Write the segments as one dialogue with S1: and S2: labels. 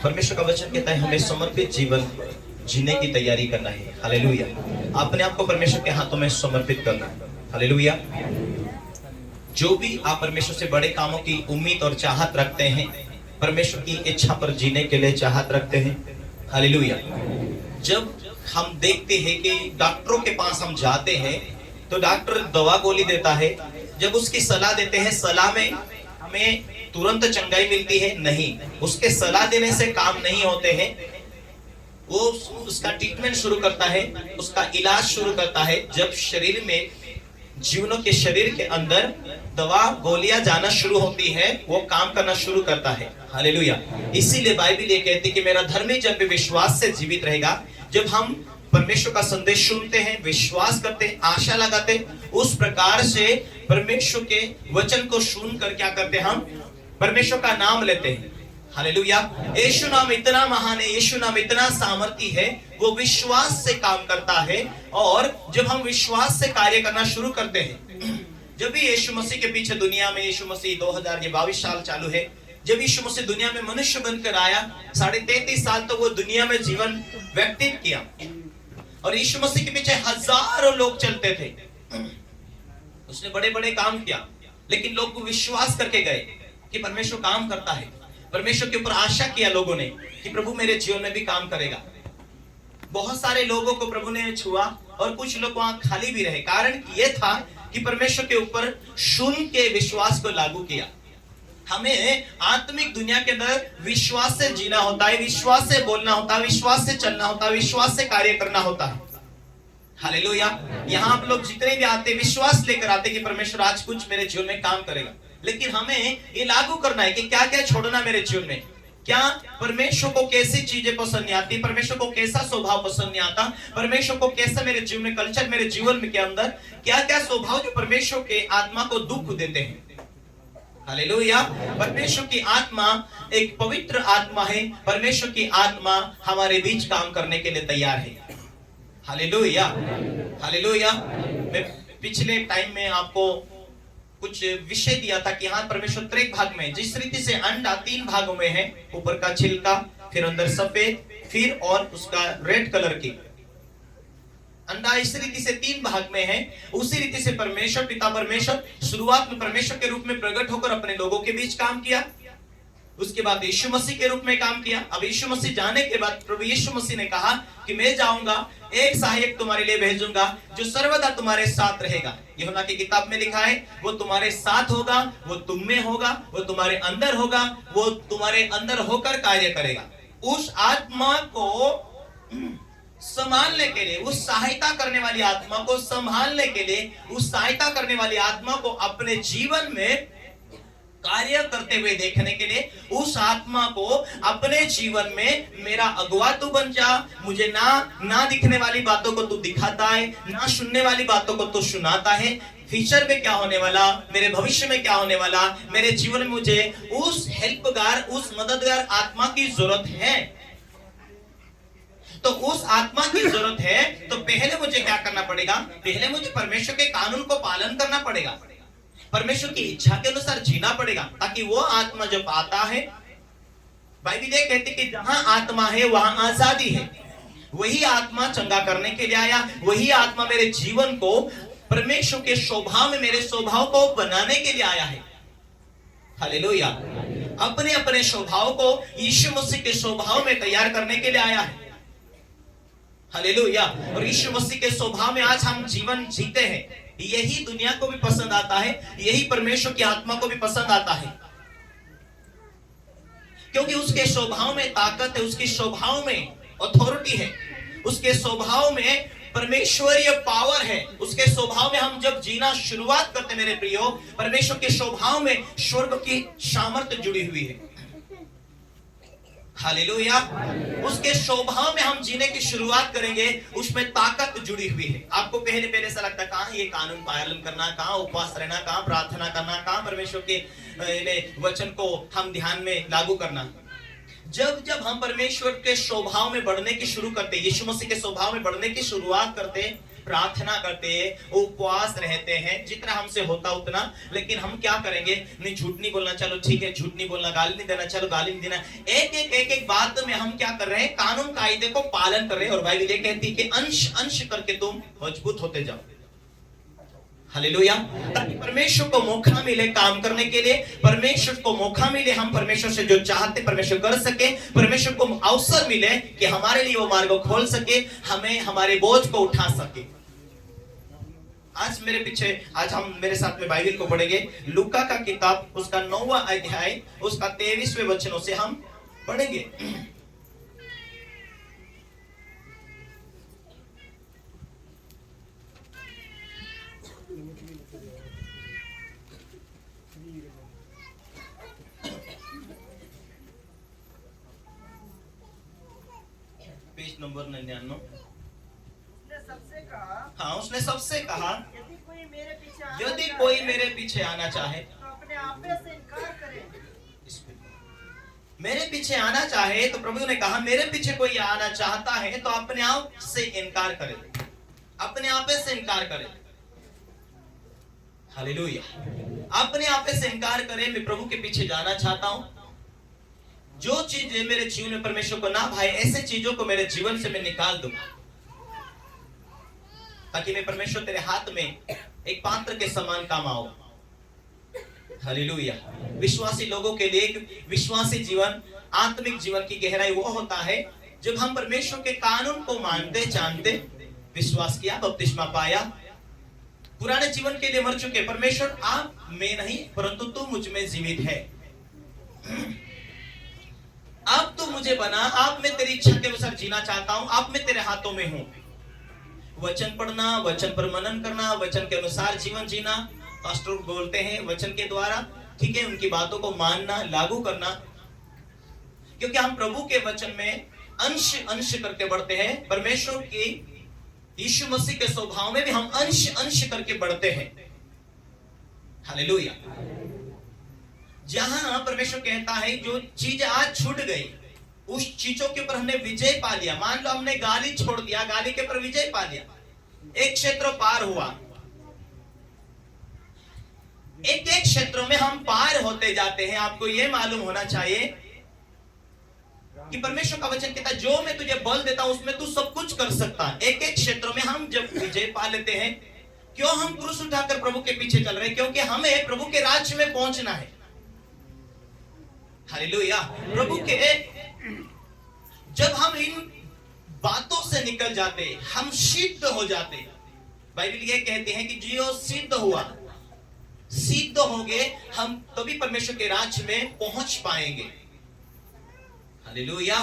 S1: परमेश्वर का वचन कहता है हमें समर्पित जीवन जीने की तैयारी करना है। हालेलुया। अपने आप को परमेश्वर के हाथों में समर्पित करना है। हालेलुया। जो भी आप परमेश्वर से बड़े कामों की उम्मीद और चाहत रखते हैं, परमेश्वर की इच्छा पर जीने के लिए चाहत रखते हैं। हालेलुया। जब हम देखते हैं कि डॉक्टरों के पास हम जाते हैं तो डॉक्टर दवा गोली देता है, जब उसकी सलाह देते हैं, सलाह में हमें तुरंत चंगाई मिलती है? नहीं, उसके सलाह देने से काम नहीं होते हैं। वो उसका ट्रीटमेंट शुरू करता है, उसका इलाज शुरू करता है जब शरीर में, जीवनों के शरीर के अंदर दवा गोलियां जाना शुरू होती है, वो काम करना शुरू करता है। हालेलुया। इसीलिए बाइबल ये कहती है कि मेरा धर्मी जन भी विश्वास से जीवित रहेगा। जब हम परमेश्वर का संदेश सुनते हैं, विश्वास करते हैं, आशा लगाते हैं, उस प्रकार से परमेश्वर के वचन को सुनकर क्या करते हैं, हम परमेश्वर का नाम लेते हैं। हालेलुया। यीशु नाम इतना महान है, यीशु नाम इतना सामर्थी है, वो विश्वास से काम करता है। और जब हम विश्वास से कार्य करना शुरू करते हैं, जब भी यीशु मसीह के पीछे दुनिया में, यीशु मसीह 2022 साल चालू है, जब यीशु मसीह दुनिया में मनुष्य बनकर आया, 33.5 साल तो वो दुनिया में जीवन व्यतीत किया और यीशु मसीह के पीछे हजारों लोग चलते थे। उसने बड़े बड़े काम किया, लेकिन लोग विश्वास करके गए कि परमेश्वर काम करता है। परमेश्वर के ऊपर आशा किया लोगों ने कि प्रभु मेरे जीवन में भी काम करेगा। बहुत सारे लोगों को प्रभु ने छुआ और कुछ लोग वहां खाली भी रहे। कारण यह था कि परमेश्वर के ऊपर सुन के विश्वास को लागू किया। हमें आत्मिक दुनिया के अंदर विश्वास से जीना होता है, विश्वास से बोलना होता है, विश्वास से चलना होता है, विश्वास से कार्य करना होता है। हालेलुया। यहाँ आप लोग जितने भी आते, विश्वास लेकर आते कि परमेश्वर आज कुछ मेरे जीवन में काम करेगा, लेकिन हमें ये लागू करना है कि क्या क्या छोड़ना मेरे जीवन में। क्या परमेश्वर को कैसी चीजें पसंद नहीं आती, परमेश्वर को कैसा स्वभाव पसंद नहीं आता, परमेश्वर को कैसा मेरे जीवन में कल्चर, मेरे जीवन में के अंदर क्या क्या स्वभाव जो परमेश्वर के आत्मा को दुख देते हैं। हालेलुया। परमेश्वर की आत्मा एक पवित्र आत्मा है। परमेश्वर की आत्मा हमारे बीच काम करने के लिए तैयार है। हालेलुया। हालेलुया। मैं पिछले टाइम में आपको कुछ विषय दिया था कि हाँ, परमेश्वर त्रिक भाग में, जिस रीति से अंडा 3 भागों में है, ऊपर का छिलका, फिर अंदर सफेद, फिर और उसका रेड कलर की अंडा इस रीति से 3 भाग में है, उसी रीति से परमेश्वर पिता परमेश्वर शुरुआत में परमेश्वर के रूप में प्रकट होकर अपने लोगों के बीच काम किया। उसके बाद यीशु मसीह के रूप में काम किया। अब यीशु मसीह जाने के बाद प्रभु यीशु मसीह ने कहा कि मैं जाऊंगा, एक सहायक तुम्हारे लिए भेजूंगा जो सर्वदा तुम्हारे साथ रहेगा। यूहन्ना की किताब में लिखा है, वो तुम्हारे साथ होगा, वो तुम में होगा, वो तुम्हारे अंदर होगा, वो तुम्हारे अंदर होकर कार्य करेगा। उस आत्मा को संभालने के लिए, उस सहायता करने वाली आत्मा को संभालने के लिए, उस सहायता करने वाली आत्मा को अपने जीवन में कार्य करते हुए देखने के लिए, उस आत्मा को अपने जीवन में मेरा अगुवा तू बन जा, मुझे ना दिखने वाली बातों को तू दिखाता है, ना सुनने वाली बातों को तू सुनाता है। फ्यूचर में क्या होने वाला, मेरे भविष्य में क्या होने वाला, मेरे जीवन में मुझे उस हेल्पगार, उस मददगार आत्मा की जरूरत है। तो उस आत्मा की जरूरत है, तो पहले मुझे क्या करना पड़ेगा? पहले मुझे परमेश्वर के कानून को पालन करना पड़ेगा, परमेश्वर की इच्छा के अनुसार जीना पड़ेगा, ताकि वो आत्मा जब आता है, बाइबल ये कहती कि जहां आत्मा है वहां आजादी है। वही आत्मा चंगा करने के लिए आया, वही आत्मा मेरे जीवन को परमेश्वर के स्वभाव में, मेरे स्वभाव को बनाने के लिए आया है। हालेलुया। अपने अपने स्वभाव को यीशु मसीह के स्वभाव में तैयार करने के लिए आया है। हालेलुया। और यीशु मसीह के स्वभाव में आज हम जीवन जीते हैं। यही दुनिया को भी पसंद आता है, यही परमेश्वर की आत्मा को भी पसंद आता है, क्योंकि उसके स्वभाव में ताकत है, उसके स्वभाव में अथॉरिटी है, उसके स्वभाव में परमेश्वरीय पावर है। उसके स्वभाव में हम जब जीना शुरुआत करते, मेरे प्रियो, परमेश्वर के स्वभाव में स्वर्ग की सामर्थ्य जुड़ी हुई है। हालेलुया। उसके स्वभाव में हम जीने की शुरुआत करेंगे, उसमें ताकत जुड़ी हुई है। आपको पहले ऐसा लगता है कहां ये कानून पालन करना, कहां उपवास रहना, कहां प्रार्थना करना, कहां परमेश्वर के वचन को हम ध्यान में लागू करना। जब हम परमेश्वर के स्वभाव में बढ़ने की शुरू करते, यीशु मसीह के स्वभाव में बढ़ने की शुरुआत करते, प्रार्थना करते हैं, उपवास रहते हैं, जितना हमसे होता उतना। लेकिन हम क्या करेंगे, नहीं झूठ नहीं बोलना, चलो ठीक है झूठ नहीं बोलना, गाली नहीं देना, चलो गाली नहीं देना। एक बात में हम क्या कर रहे हैं, कानून कायदे को पालन कर रहे हैं। और बाइबल ये कहती है कि अंश अंश करके तुम मजबूत होते जाओ। हालेलुया। ताकि परमेश्वर को मौका मिले काम करने के लिए, परमेश्वर को मौका मिले हम परमेश्वर से जो चाहते परमेश्वर कर सके, परमेश्वर को अवसर मिले कि हमारे लिए वो मार्ग खोल सके, हमें हमारे बोझ को उठा सके। आज हम मेरे साथ में बाइबल को पढ़ेंगे, लूका का किताब उसका 9वां अध्याय उसका 23वें वचनों से हम पढ़ेंगे। Page number 99। हाँ, उसने सबसे कहा यदि कोई मेरे पीछे आना चाहे
S2: तो अपने आप से इनकार करे।
S1: मेरे पीछे आना चाहे तो प्रभु ने कहा मेरे पीछे कोई आना चाहता है तो अपने आप से इनकार करे, अपने आप से इनकार करे। हालेलुया। अपने आप से इनकार करे, मैं प्रभु के पीछे जाना चाहता हूं। जो चीजें मेरे जीवन में परमेश्वर को ना भाई, ऐसे चीजों को मेरे जीवन से मैं निकाल दूं, ताकि मैं परमेश्वर तेरे हाथ में एक पात्र के समान काम आऊं। हालेलुया। विश्वासी लोगों के लिए विश्वासी जीवन, आत्मिक जीवन की गहराई वो होता है जब हम परमेश्वर के कानून को मानते जानते, विश्वास किया, बपतिस्मा पाया, पुराने जीवन के लिए मर चुके। परमेश्वर आप में नहीं परंतु तू मुझ में जीवित है, अब तू मुझे बना, आप में तेरी इच्छा के अनुसार जीना चाहता हूं, आप में तेरे हाथों में हूं। वचन पढ़ना, वचन पर मनन करना, वचन के अनुसार जीवन जीना, पास्टर बोलते हैं वचन के द्वारा, ठीक है, उनकी बातों को मानना, लागू करना। क्योंकि हम प्रभु के वचन में अंश अंश करके बढ़ते हैं, परमेश्वर की यीशु मसीह के स्वभाव में भी हम अंश अंश करके बढ़ते हैं। हालेलुया। जहां परमेश्वर कहता है जो चीज आज छूट गई, उस चीजों के ऊपर हमने विजय पा लिया। मान लो हमने गाली छोड़ दिया, गाली के ऊपर विजय पा लिया, एक क्षेत्र पार हुआ। एक एक क्षेत्रों में हम पार होते जाते हैं। आपको यह मालूम होना चाहिए कि परमेश्वर का वचन कहता है जो मैं तुझे बल देता हूं उसमें तू सब कुछ कर सकता है। एक एक क्षेत्रों में हम जब विजय पा लेते हैं, क्यों हम क्रूस उठाकर प्रभु के पीछे चल रहे हैं? क्योंकि हमें प्रभु के राज्य में पहुंचना है। हालेलुया। प्रभु के जब हम इन बातों से निकल जाते, हम सिद्ध हो जाते। बाइबल ये कहते हैं कि जियो सिद्ध हुआ, सिद्ध हो गए हम, तभी परमेश्वर के राज्य में पहुंच पाएंगे। हालेलुया।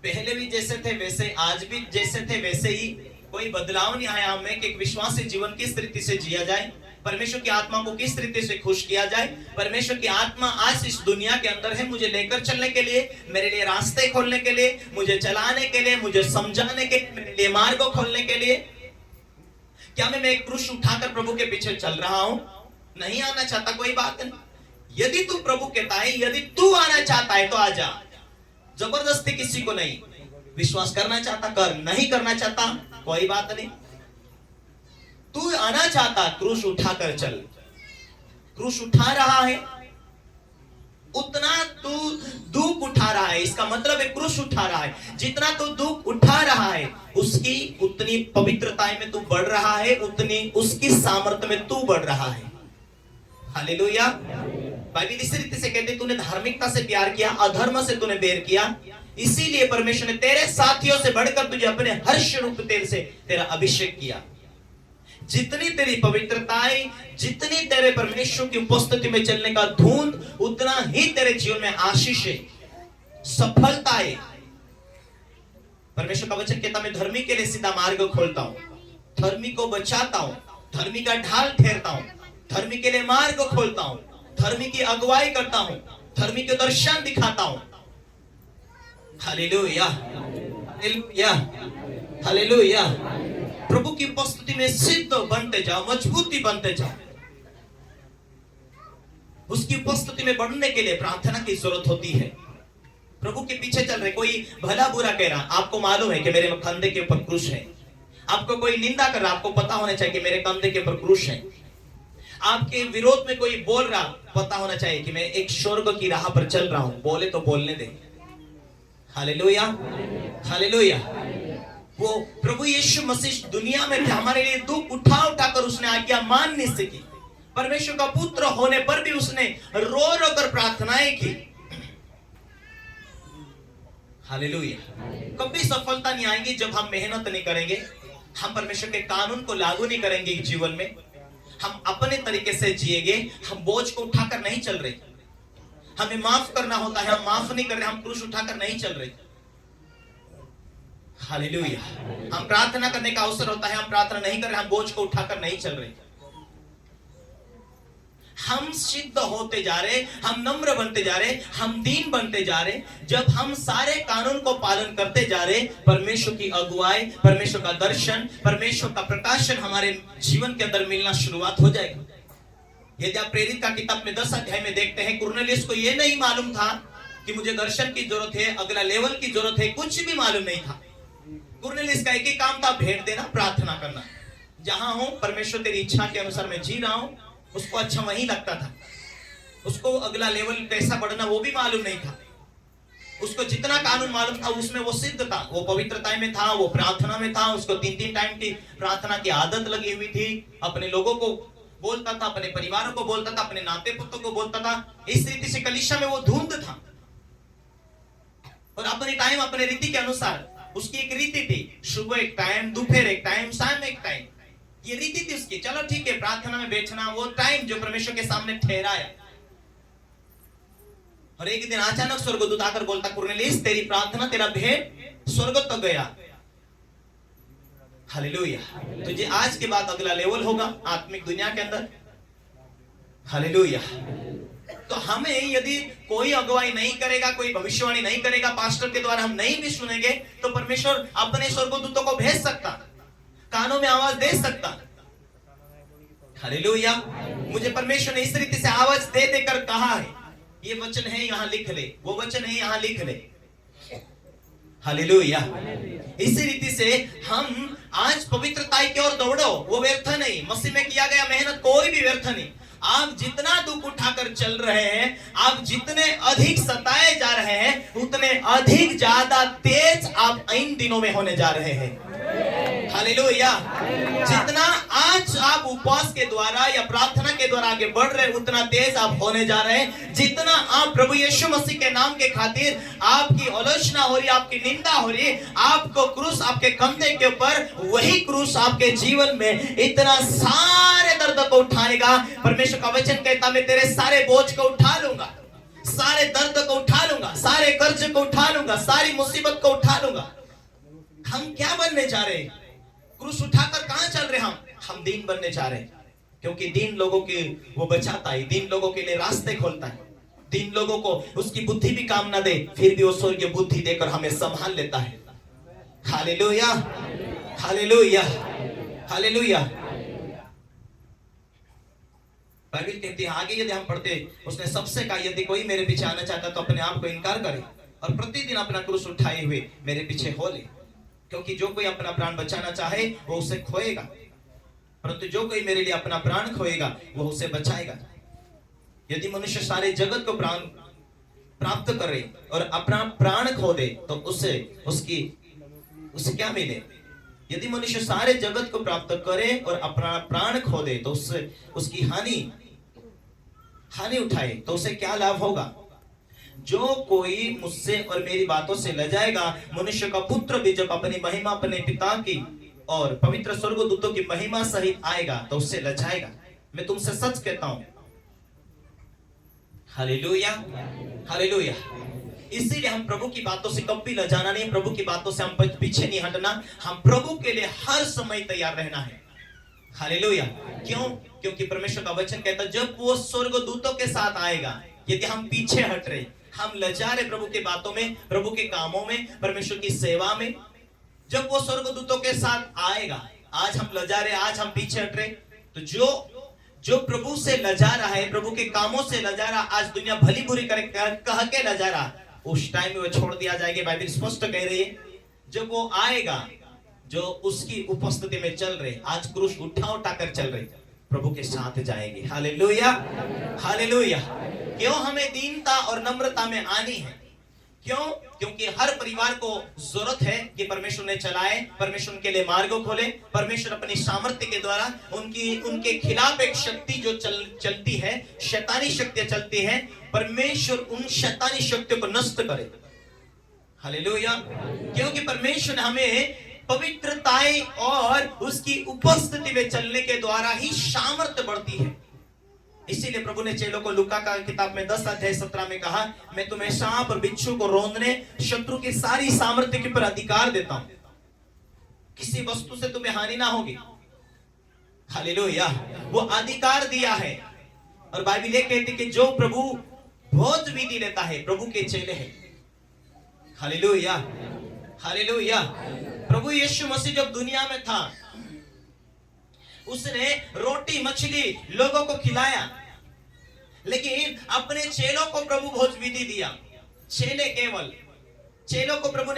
S1: पहले भी जैसे थे वैसे, आज भी जैसे थे वैसे ही, कोई बदलाव नहीं आया हमें कि एक विश्वासी जीवन किस तरीके से जिया जाए, परमेश्वर की आत्मा को किस तरीके से खुश किया जाए। परमेश्वर की आत्मा आज इस दुनिया के अंदर है, मुझे लेकर चलने के लिए, मेरे लिए रास्ते खोलने के लिए, मुझे चलाने के लिए, मुझे समझाने के लिए, मेरे लिए मार्ग खोलने के लिए। क्या मैं एक क्रूस उठाकर प्रभु के पीछे चल रहा हूं? नहीं आना चाहता, कोई बात नहीं। यदि तू प्रभु कहता है, यदि तू आना चाहता है तो आ जा, जबरदस्ती किसी को नहीं। विश्वास करना चाहता कर, नहीं करना चाहता कोई बात नहीं। तू आना चाहता, क्रूस उठाकर चल। क्रूस उठा रहा है, उतना तू दुख उठा रहा है, इसका मतलब है क्रूस उठा रहा है। जितना तू दुख उठा रहा है उसकी उतनी पवित्रता में तू बढ़ रहा है, उतनी उसकी सामर्थ्य में तू बढ़ रहा है। हालेलुया। बाइबल इस रीति से कहते, तूने धार्मिकता से प्यार किया, अधर्म से तूने बैर किया, इसीलिए परमेश्वर ने तेरे साथियों से बढ़कर तुझे अपने हर्ष रूप तेल से तेरा अभिषेक किया। जितनी तेरी पवित्रताएं, जितनी तेरे परमेश्वर की उपस्थिति में चलने का धुंध, उतना ही तेरे जीवन में आशीष है, सफलता है। परमेश्वर का वचन कहता, मैं धर्मी के लिए सीधा मार्ग खोलता हूं, धर्मी को बचाता हूं, धर्मी का ढाल ठहरता हूं, धर्मी के लिए मार्ग खोलता हूं, धर्मी की अगुवाई करता हूं, धर्मी के दर्शन दिखाता हूं। Hallelujah, hallelujah, hallelujah. प्रभु की उपस्थिति में सिद्ध बनते जाओ, मजबूती बनते जाओ। उसकी उपस्थिति में बढ़ने के लिए प्रार्थना की जरूरत होती है। प्रभु के पीछे चल रहे, कोई भला बुरा कह रहा, आपको मालूम है कि मेरे कंधे के ऊपर क्रूस है, आपको कोई निंदा कर रहा, आपको पता होना चाहिए कि मेरे कंधे के ऊपर क्रूस है। आपके विरोध में कोई बोल रहा, पता होना चाहिए कि मैं एक स्वर्ग की राह पर चल रहा हूं। बोले तो बोलने दे। Hallelujah, hallelujah. वो प्रभु यीशु मसीह दुनिया में थे, हमारे लिए दुख उठा उठाकर उसने आज्ञा मानने से की। परमेश्वर का पुत्र होने पर भी उसने रो रो कर प्रार्थनाएं की। हालेलुया। कभी सफलता नहीं आएगी जब हम मेहनत नहीं करेंगे, हम परमेश्वर के कानून को लागू नहीं करेंगे जीवन में, हम अपने तरीके से जिएंगे, हम बोझ को उठाकर नहीं चल रहे। हमें माफ करना होता है, हम माफ नहीं कर रहे, हम क्रूस उठाकर नहीं चल रहे। हालेलुया। हम प्रार्थना करने का अवसर होता है, हम प्रार्थना नहीं कर रहे, हम बोझ को उठाकर नहीं चल रहे। हम सिद्ध होते जा रहे, हम नम्र बनते जा रहे, हम दीन बनते जा रहे। जब हम सारे कानून को पालन करते जा रहे, परमेश्वर की अगुवाई, परमेश्वर का दर्शन, परमेश्वर का प्रकाशन हमारे जीवन के अंदर मिलना शुरुआत हो जाएगा। यदि आप प्रेरित का किताब में 10 अध्याय में देखते हैं, कुरनेलियुस को यह नहीं मालूम था कि मुझे दर्शन की जरूरत है, अगला लेवल की जरूरत है, कुछ भी मालूम नहीं था। कुरनेलियुस का एक ही काम था, भेंट देना, प्रार्थना करना। जहां हूं परमेश्वर तेरी इच्छा के अनुसार मैं जी रहा हूं, उसको अच्छा वही लगता था। उसको अगला लेवल कैसा बढ़ना वो भी मालूम नहीं था। उसको जितना कानून मालूम था उसमें वो सिद्ध था, वो पवित्रता में था, वो प्रार्थना में था। उसको 3-3 टाइम की प्रार्थना की आदत लगी हुई थी। अपने लोगों को बोलता था, अपने परिवारों को बोलता था, अपने नाते पुत्रों को बोलता था। इस रीति से कलीसिया में वो धुंध था और अपने टाइम अपने रीति के अनुसार उसकी एक रीति थी। सुबह एक टाइम, दोपहर एक टाइम, शाम एक टाइम, ये रीति थी उसकी। चलो ठीक है, प्रार्थना में बैठना, वो टाइम जो परमेश्वर के सामने ठहराया। और एक दिन अचानक स्वर्गदूत आकर बोलता, कुरनेलियुस तेरी प्रार्थना, तेरा भेंट स्वर्ग तक गया। हालेलुया। तो ये आज के बाद अगला लेवल होगा आत्मिक दुनिया के अंदर। हालेलुया। तो हमें यदि कोई अगुवाई नहीं करेगा, कोई भविष्यवाणी नहीं करेगा, पास्टर के द्वारा हम नहीं भी सुनेंगे, तो परमेश्वर अपने स्वर्गदूतों को भेज सकता, कानों में आवाज दे सकता। हालेलुया। मुझे परमेश्वर ने इस रीति से आवाज दे देकर कहा है, ये वचन है यहां लिख ले, वो वचन है यहां लिख ले। हालेलुया। इसी रीति से हम आज पवित्रता की ओर दौड़ो, वो व्यर्थ नहीं। मसीह में किया गया मेहनत कोई भी व्यर्थ नहीं। आप जितना दुख उठाकर चल रहे हैं, आप जितने अधिक सताए जा रहे हैं, उतने अधिक ज्यादा तेज आप इन दिनों में होने जा रहे हैं। हालेलुया। जितना आज आप उपवास के द्वारा या प्रार्थना के द्वारा आगे बढ़ रहे हैं, उतना तेज आप होने जा रहे हैं। जितना आप प्रभु यीशु मसीह के नाम के खातिर आपकी आलोचना हो रही, आपकी निंदा हो रही, आपको क्रूस आपके कंधे के ऊपर, वही क्रूस आपके जीवन में इतना सारे दर्द को उठाएगा। परमेश्वर का वचन कहता, मैं तेरे सारे बोझ को उठा लूंगा, सारे दर्द को उठा लूंगा, सारे कर्ज को उठा लूंगा, सारी मुसीबत को उठा लूंगा। हम क्या बनने जा रहे हैं? क्रूस उठाकर कहां चल रहे हम दीन बनने जा रहे हैं। क्योंकि दीन लोगों के वो बचाता है, दीन लोगों के लिए रास्ते खोलता है। दीन लोगों को उसकी बुद्धि भी काम ना दे, फिर भी वो स्वर्गीय बुद्धि देकर हमें संभाल लेता है। Hallelujah, hallelujah, hallelujah. बाइबल कहती है आगे, यदि हम पढ़ते, उसने सबसे कहा, यदि कोई मेरे पीछे आना चाहता तो अपने आप को इनकार करे और प्रतिदिन अपना क्रूस उठाए हुए मेरे पीछे हो ले। क्योंकि जो कोई अपना प्राण बचाना चाहे वो उसे खोएगा, परंतु जो कोई मेरे लिए अपना प्राण खोएगा वो उसे बचाएगा। यदि मनुष्य सारे जगत को प्राण प्राप्त करे और अपना प्राण खो दे तो उसे क्या मिले? यदि मनुष्य सारे जगत को प्राप्त करे और अपना प्राण खो दे तो उससे उसकी हानि उठाए तो उसे क्या लाभ होगा? जो कोई मुझसे और मेरी बातों से लजाएगा, मनुष्य का पुत्र भी जब अपनी महिमा अपने पिता की और पवित्र स्वर्गदूतों की महिमा सहित आएगा तो उससे लजाएगा। मैं तुमसे सच कहता हूं। Hallelujah, hallelujah. इसीलिए हम प्रभु की बातों से कभी लजाना नहीं, प्रभु की बातों से हम पीछे नहीं हटना। हम प्रभु के लिए हर समय तैयार रहना है। हालेलुया। क्यों? क्योंकि परमेश्वर का वचन कहता है जब वो स्वर्गदूतों के साथ आएगा, यदि हम पीछे हट रहे, हम लजा रहे प्रभु के बातों में, प्रभु के कामों में, परमेश्वर की सेवा में, जब वो स्वर्गदूतों के साथ आएगा, आज हम लजा रहे, आज हम पीछे हट रहे, तो जो प्रभु से लजा रहा है, प्रभु के कामों से लजा रहा, आज दुनिया भली बुरी कह के लजा रहा, उस टाइम में वो छोड़ दिया जाएगा। बाइबल स्पष्ट कह रही है जब वो आएगा, जो उसकी उपस्थिति में चल रहे, आज क्रूस उठा कर चल रहे, प्रभु के साथ जाएंगे। Hallelujah, hallelujah. क्यों हमें दीनता और नम्रता में आनी है? क्यों? क्योंकि हर परिवार को जरूरत है कि परमेश्वर ने चलाए, परमेश्वर उनके लिए मार्ग खोले। परमेश्वर अपनी सामर्थ्य के द्वारा उनके खिलाफ एक शक्ति जो चलती है, शैतानी शक्तियां चलती है, परमेश्वर उन शैतानी शक्तियों को नष्ट करे। हालेलुया। क्योंकि परमेश्वर हमें पवित्रताएं और उसकी उपस्थिति में चलने के द्वारा ही सामर्थ्य बढ़ती है। इसीलिए प्रभु ने चेलों को लूका का किताब में 10:17 में कहा, मैं तुम्हें सांप और बिच्छू को रौंदने, शत्रु की सारी सामर्थ्य के ऊपर अधिकार देता हूं, किसी वस्तु से तुम्हें हानि ना होगी। हालेलुया। वो अधिकार दिया है। और बाइबल ये कहती कि जो प्रभु भोज विधि लेता है, प्रभु के चेले हैं। Hallelujah, hallelujah. प्रभु यीशु मसीह जब दुनिया में था, उसने रोटी मछली लोगों को खिलाया, लेकिन अपने चेलों को प्रभु भोज विधि दिया। चेले केवल चेलों को प्रभु